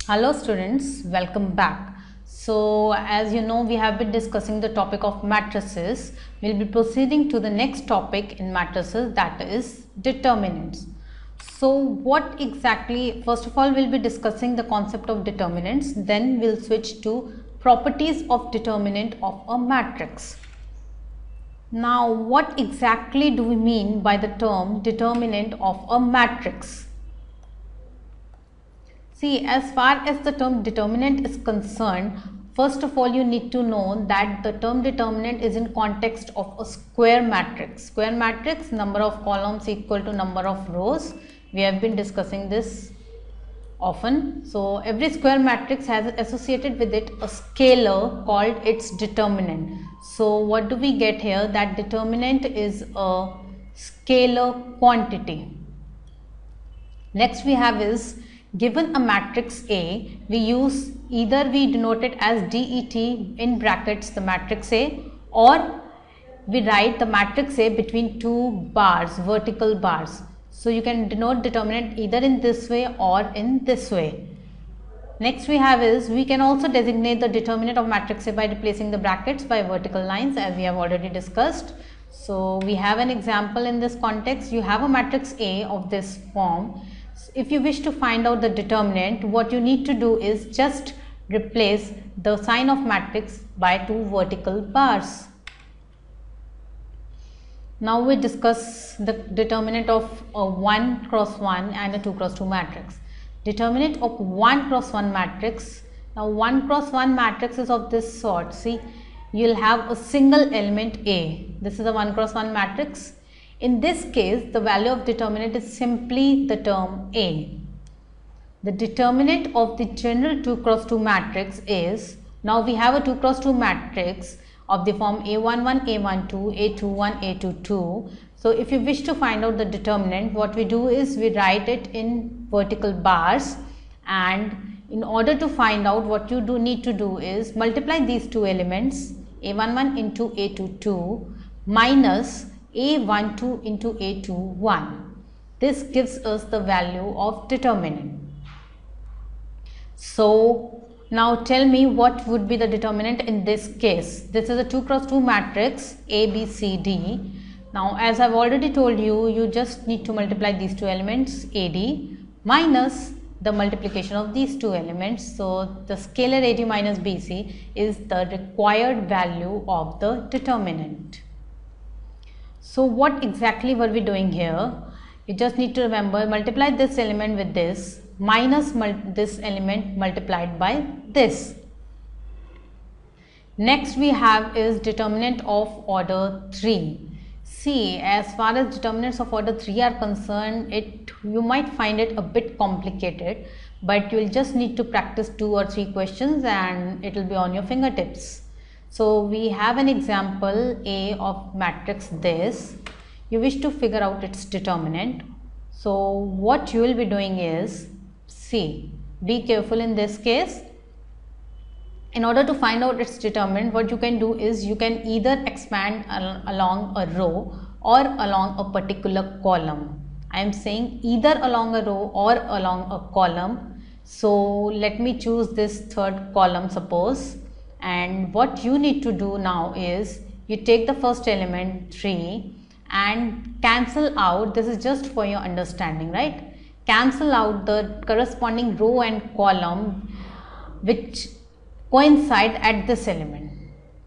Hello students, welcome back. So as you know, we have been discussing the topic of matrices. We'll be proceeding to the next topic in matrices, that is determinants. So what exactly, first of all, we'll be discussing the concept of determinants, then we'll switch to properties of determinant of a matrix. Now what exactly do we mean by the term determinant of a matrix? See, as far as the term determinant is concerned, first of all you need to know that the term determinant is in context of a square matrix. Square matrix, number of columns equal to number of rows. We have been discussing this often. So every square matrix has associated with it a scalar called its determinant. So what do we get here? That determinant is a scalar quantity. Next we have is, given a matrix A, we denote it as DET in brackets the matrix A, or we write the matrix A between two bars, vertical bars. So you can denote determinant either in this way or in this way. Next we have is, we can also designate the determinant of matrix A by replacing the brackets by vertical lines, as we have already discussed. So we have an example in this context. You have a matrix A of this form. If you wish to find out the determinant, what you need to do is just replace the sign of matrix by two vertical bars. Now we discuss the determinant of a 1 cross 1 and a 2 cross 2 matrix. Determinant of 1 cross 1 matrix. Now 1 cross 1 matrix is of this sort. See, you will have a single element A. This is a 1 cross 1 matrix. In this case, the value of determinant is simply the term A. The determinant of the general 2 cross 2 matrix is, now we have a 2 cross 2 matrix of the form A11, A12, A21, A22. So if you wish to find out the determinant, what we do is we write it in vertical bars, and in order to find out, what you need to do is multiply these two elements A11 into A22 minus A12 into A21. This gives us the value of determinant. So now tell me what would be the determinant in this case. This is a 2 cross 2 matrix A, B, C, D. Now as I've already told you, you just need to multiply these two elements AD minus the multiplication of these two elements. So the scalar AD minus BC is the required value of the determinant. So what exactly were we doing here? You just need to remember, multiply this element with this minus this element multiplied by this. Next we have is determinant of order 3. See, as far as determinants of order 3 are concerned, you might find it a bit complicated, but you will just need to practice 2 or 3 questions and it will be on your fingertips. So we have an example A of matrix this. You wish to figure out its determinant. So what you will be doing is, see, be careful in this case. In order to find out its determinant, what you can do is you can either expand along a row or along a particular column. I am saying either along a row or along a column. So let me choose this third column, suppose. And what you need to do now is, you take the first element 3 and cancel out, this is just for your understanding, right? Cancel out the corresponding row and column which coincide at this element.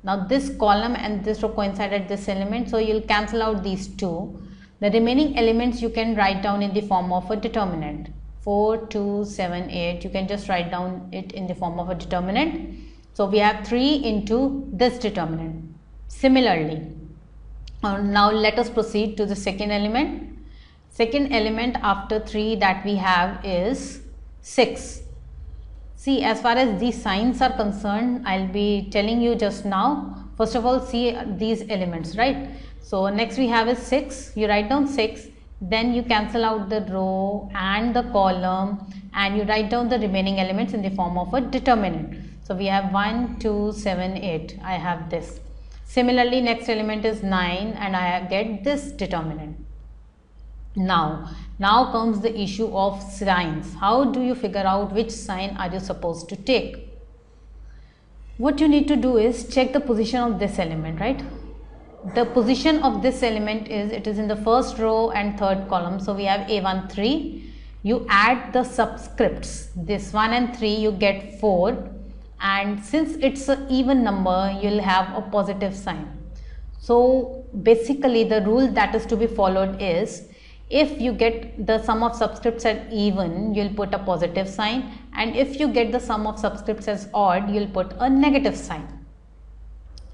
Now this column and this row coincide at this element, so you'll cancel out these two. The remaining elements you can write down in the form of a determinant. 4, 2, 7, 8, you can just write down it in the form of a determinant. So we have 3 into this determinant. Similarly, now let us proceed to the second element. Second element after 3 that we have is 6. See, as far as these signs are concerned, I'll be telling you just now. First of all, see these elements, right? So next we have is 6. You write down 6, then you cancel out the row and the column and you write down the remaining elements in the form of a determinant. So we have 1, 2, 7, 8. I have this. Similarly, next element is 9 and I get this determinant. Now comes the issue of signs. How do you figure out which sign are you supposed to take? What you need to do is check the position of this element, right? The position of this element is, it is in the first row and third column. So we have A1 3. You add the subscripts, this 1 and 3, you get 4, and since it's an even number, you'll have a positive sign. So basically the rule that is to be followed is, if you get the sum of subscripts as even, you'll put a positive sign, and if you get the sum of subscripts as odd, you'll put a negative sign.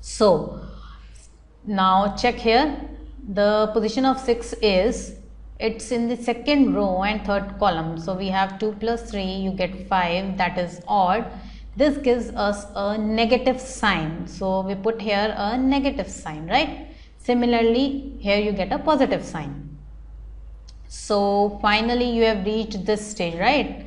So now check here, the position of 6 is, it's in the second row and third column. So we have 2 plus 3, you get 5, that is odd. This gives us a negative sign. So we put here a negative sign, right? Similarly, here you get a positive sign. So finally you have reached this stage, right?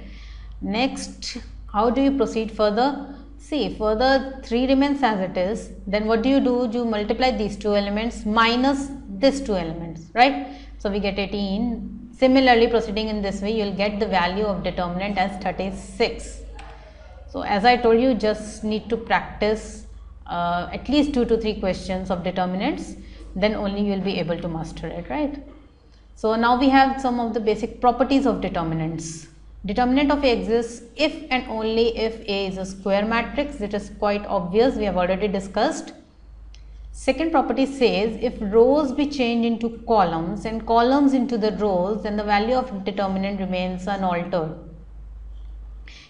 Next, how do you proceed further? See, further 3 remains as it is. Then what do? You multiply these 2 elements minus these 2 elements, right? So we get 18. Similarly, proceeding in this way, you will get the value of determinant as 36. So as I told you, just need to practice at least 2 to 3 questions of determinants, then only you will be able to master it, right? So now we have some of the basic properties of determinants. Determinant of A exists if and only if A is a square matrix. It is quite obvious, we have already discussed. Second property says, if rows be changed into columns and columns into the rows, then the value of determinant remains unaltered.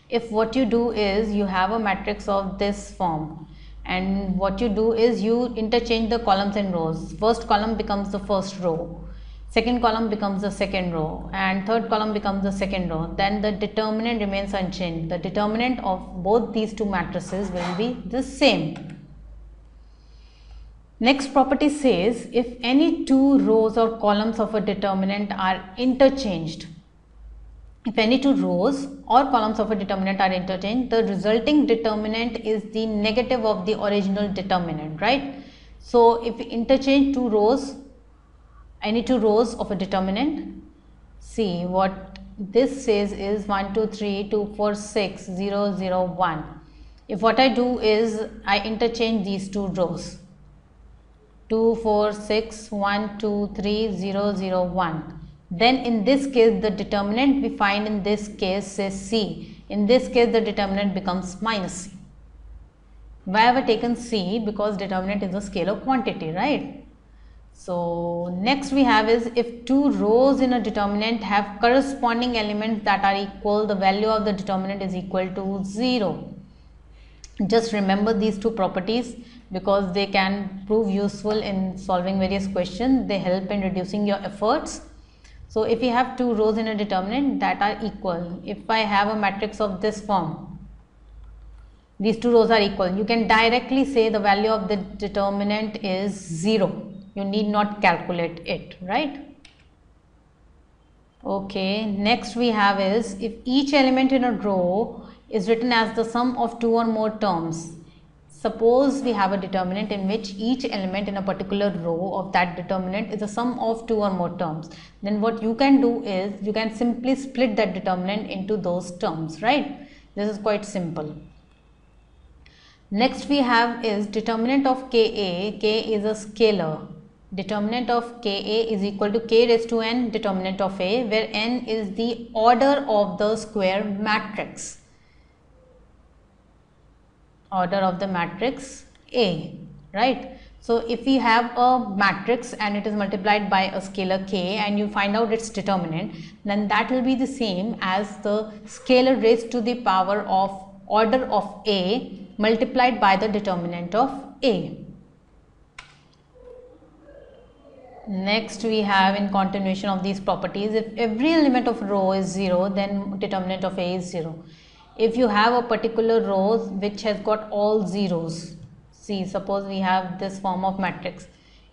If what you do is, you have a matrix of this form, and what you do is you interchange the columns and rows. First column becomes the first row, second column becomes the second row, and third column becomes the second row. Then the determinant remains unchanged. The determinant of both these two matrices will be the same. Next property says, if any 2 rows or columns of a determinant are interchanged, if any 2 rows or columns of a determinant are interchanged, the resulting determinant is the negative of the original determinant, right? So if we interchange 2 rows, any 2 rows of a determinant, see what this says is 1, 2, 3, 2, 4, 6, 0, 0, 1. If what I do is I interchange these 2 rows, 2, 4, 6, 1, 2, 3, 0, 0, 1. Then in this case, the determinant we find in this case is C. In this case, the determinant becomes minus C. Why have I taken C? Because determinant is a scalar quantity, right? So next we have is, if 2 rows in a determinant have corresponding elements that are equal, the value of the determinant is equal to 0. Just remember these 2 properties because they can prove useful in solving various questions. They help in reducing your efforts. So if you have 2 rows in a determinant that are equal, if I have a matrix of this form, these 2 rows are equal, you can directly say the value of the determinant is 0. You need not calculate it, right? Okay, next we have is, if each element in a row is written as the sum of 2 or more terms. Suppose we have a determinant in which each element in a particular row of that determinant is the sum of 2 or more terms. Then what you can do is, you can simply split that determinant into those terms, right? This is quite simple. Next we have is determinant of Ka. K is a scalar. Determinant of Ka is equal to k raised to n determinant of A, where n is the order of the square matrix. Order of the matrix A, right? So if we have a matrix and it is multiplied by a scalar k and you find out its determinant, then that will be the same as the scalar raised to the power of order of A multiplied by the determinant of A. Next we have, in continuation of these properties, if every element of row is 0, then determinant of A is 0. If you have a particular row which has got all zeros, see, suppose we have this form of matrix,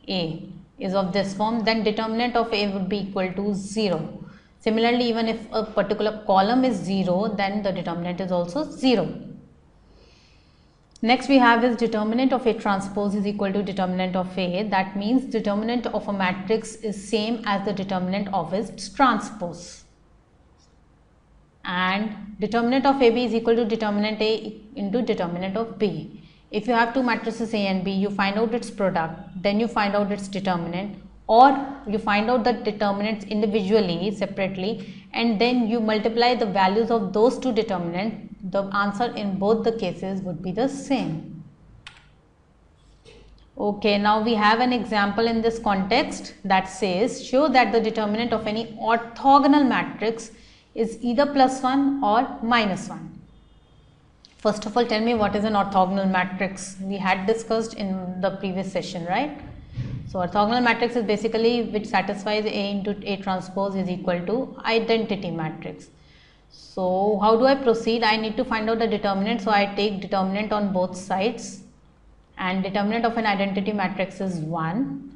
A is of this form, then determinant of A would be equal to 0. Similarly, even if a particular column is 0, then the determinant is also 0. Next we have is determinant of A transpose is equal to determinant of A. That means determinant of a matrix is same as the determinant of its transpose. And determinant of AB is equal to determinant A into determinant of B. If you have two matrices A and B, you find out its product, then you find out its determinant, or you find out the determinants individually, separately, and then you multiply the values of those two determinants. The answer in both the cases would be the same. Okay, now we have an example in this context that says, show that the determinant of any orthogonal matrix is either +1 or -1. First of all, tell me what is an orthogonal matrix. We had discussed in the previous session, right? So orthogonal matrix is basically which satisfies A into A transpose is equal to identity matrix. So how do I proceed? I need to find out the determinant. So I take determinant on both sides, and determinant of an identity matrix is 1.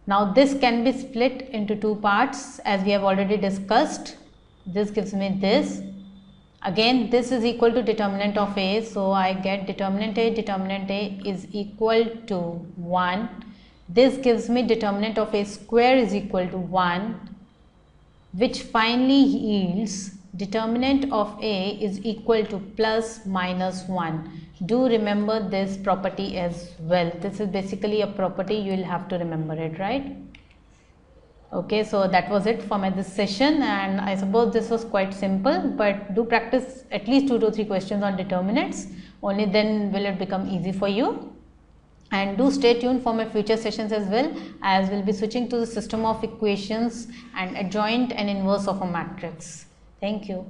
Now this can be split into two parts as we have already discussed. This gives me this. Again, this is equal to determinant of A, so I get determinant A is equal to 1. This gives me determinant of A square is equal to 1, which finally yields determinant of A is equal to plus minus 1. Do remember this property as well. This is basically a property, you will have to remember it, right? Okay, so that was it for this session, and I suppose this was quite simple, but do practice at least 2 to 3 questions on determinants. Only then will it become easy for you. And do stay tuned for my future sessions as well, as we'll be switching to the system of equations and adjoint and inverse of a matrix. Thank you.